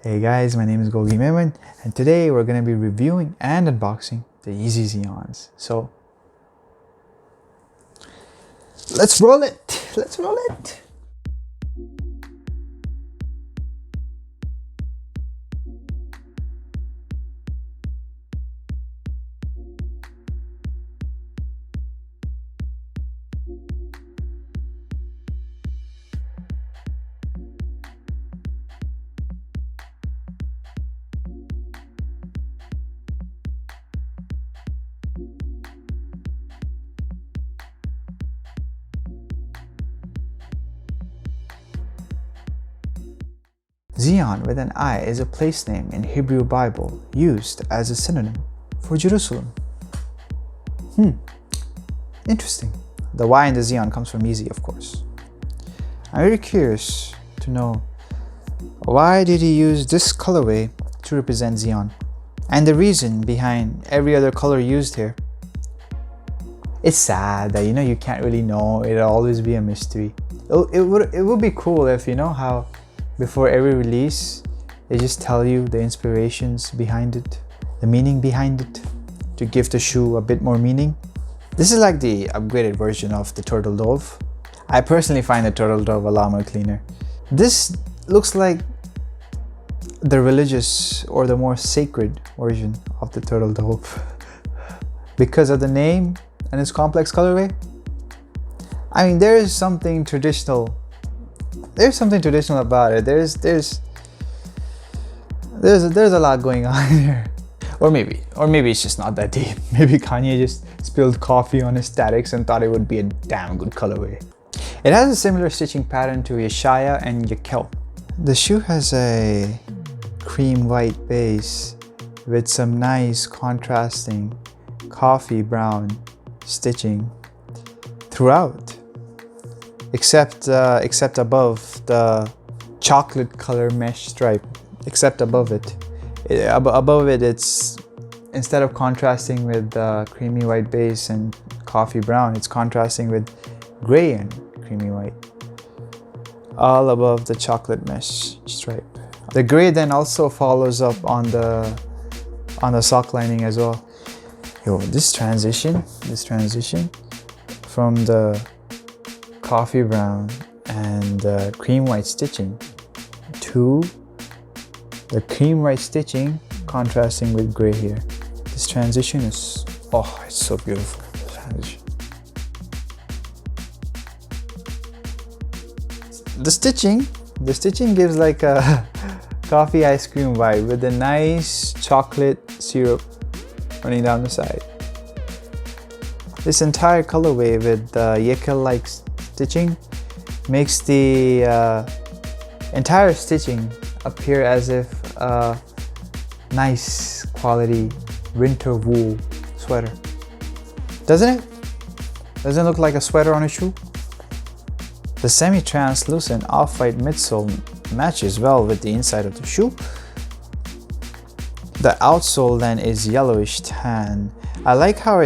Hey guys, my name is Gogi Mehman, and today we're going to be reviewing and unboxing the YEEZY ZYONs. So let's roll it! Let's roll it! Zion with an I is a place name in Hebrew Bible used as a synonym for Jerusalem. Interesting. The Y in the Zion comes from YEEZY, of course. I'm very curious to know, why did he use this colorway to represent Zion? And the reason behind every other color used here. It's sad that you can't really know. It'll always be a mystery. It would be cool if how before every release they just tell you the inspirations behind it, the meaning behind it, to give the shoe a bit more meaning. This is like the upgraded version of the turtle dove. I personally find the turtle dove a lot more cleaner. This looks like the religious or the more sacred version of the turtle dove because of the name and its complex colorway. I mean, there is something traditional. There's something traditional about it. There's a lot going on here. Or maybe it's just not that deep. Maybe Kanye just spilled coffee on his statics and thought it would be a damn good colorway. It has a similar stitching pattern to Yeshaya and Yakel. The shoe has a cream white base with some nice contrasting coffee brown stitching throughout, except above the chocolate color mesh stripe. Except above it. Above it, it's, instead of contrasting with creamy white base and coffee brown, it's contrasting with gray and creamy white, all above the chocolate mesh stripe. The gray then also follows up on the sock lining as well. Yo, this transition from the coffee brown and cream white stitching to the cream white stitching contrasting with gray here. This transition is, oh, it's so beautiful. The stitching gives like a coffee ice cream vibe with a nice chocolate syrup running down the side. This entire colorway with Yekel-like stitching makes the entire stitching appear as if a nice quality winter wool sweater. Doesn't it? Doesn't it look like a sweater on a shoe? The semi-translucent off-white midsole matches well with the inside of the shoe. The outsole then is yellowish tan. I like how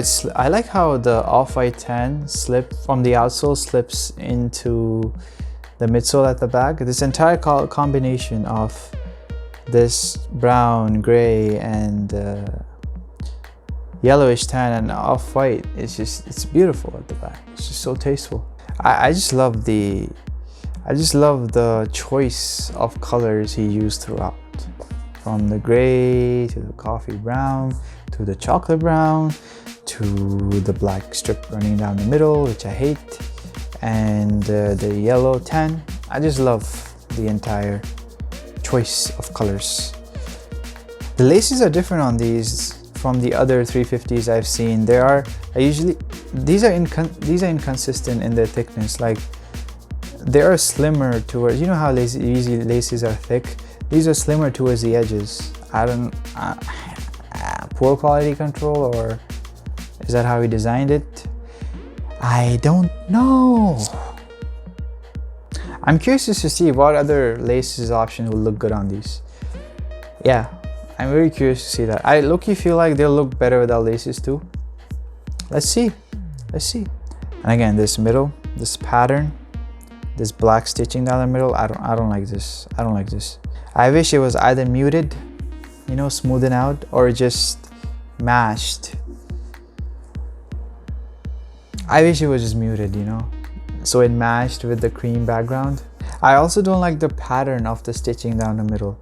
the off-white tan slip from the outsole slips into the midsole at the back. This entire combination of this brown, gray, and yellowish tan and off-white is it's beautiful at the back. It's just so tasteful. I just love the choice of colors he used throughout, from the gray to the coffee brown to the chocolate brown to the black strip running down the middle, which I hate, and the yellow tan. I just love the entire choice of colors. The laces are different on these from the other 350s I've seen. These are inconsistent in their thickness. Like, they are slimmer towards, how YEEZY laces are thick. These are slimmer towards the edges. Poor quality control, or is that how he designed it? I don't know. I'm curious to see what other laces option will look good on these. Yeah, I'm very curious to see that. I low-key feel like they'll look better without laces too. Let's see. And again, this pattern, this black stitching down the middle, I don't like this. I wish it was either muted, you know, smoothened out, or just mashed. I wish it was just muted, you know, so it matched with the cream background. I also don't like the pattern of the stitching down the middle.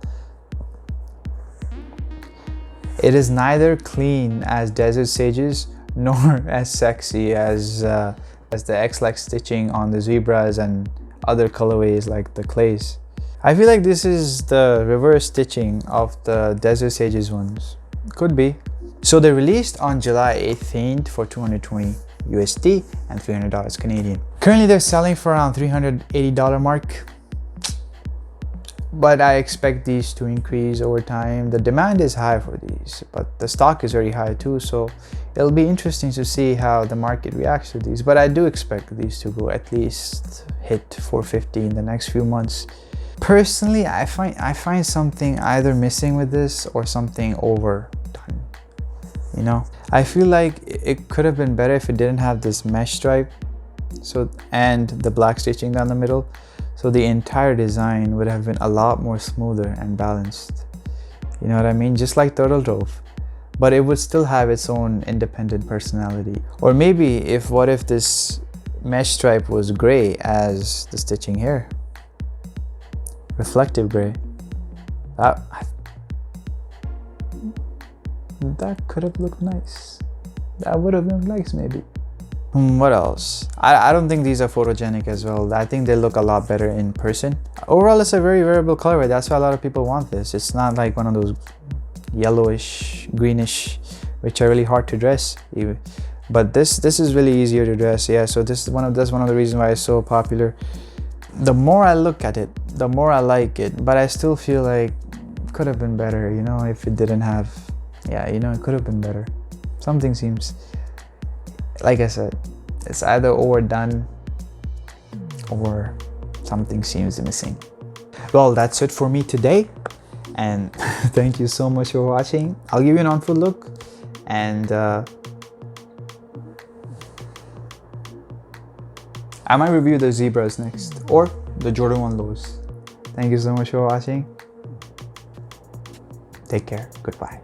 It is neither clean as Desert Sages nor as sexy as the X-Lex stitching on the zebras and other colorways like the clays. I feel like this is the reverse stitching of the Desert Sages ones. Could be. So they released on July 18th for $220 USD and $300 Canadian. Currently they're selling for around $380 mark. But I expect these to increase over time. The demand is high for these, but the stock is very high too, so it'll be interesting to see how the market reacts to these. But I do expect these to go at least hit $450 in the next few months. Personally, I find something either missing with this or something overdone. You know, I feel like it could have been better if it didn't have this mesh stripe, and the black stitching down the middle. So the entire design would have been a lot more smoother and balanced. You know what I mean? Just like Turtle Drove. But it would still have its own independent personality. Or maybe what if this mesh stripe was gray as the stitching here? Reflective gray. That could have looked nice. That would have looked nice maybe. What else? I don't think these are photogenic as well. I think they look a lot better in person. Overall, it's a very wearable colorway. That's why a lot of people want this. It's not like one of those yellowish, greenish, which are really hard to dress. But this is really easier to dress. Yeah, so that's one of the reasons why it's so popular. The more I look at it, the more I like it. But I still feel like it could have been better, you know, if it didn't have, yeah, you know, it could have been better. Something seems, like I said, it's either overdone or something seems missing. Well, that's it for me today, and thank you so much for watching. I'll give you an on-foot look, and I might review the zebras next, or the Jordan 1 lows. Thank you so much for watching. Take care. Goodbye.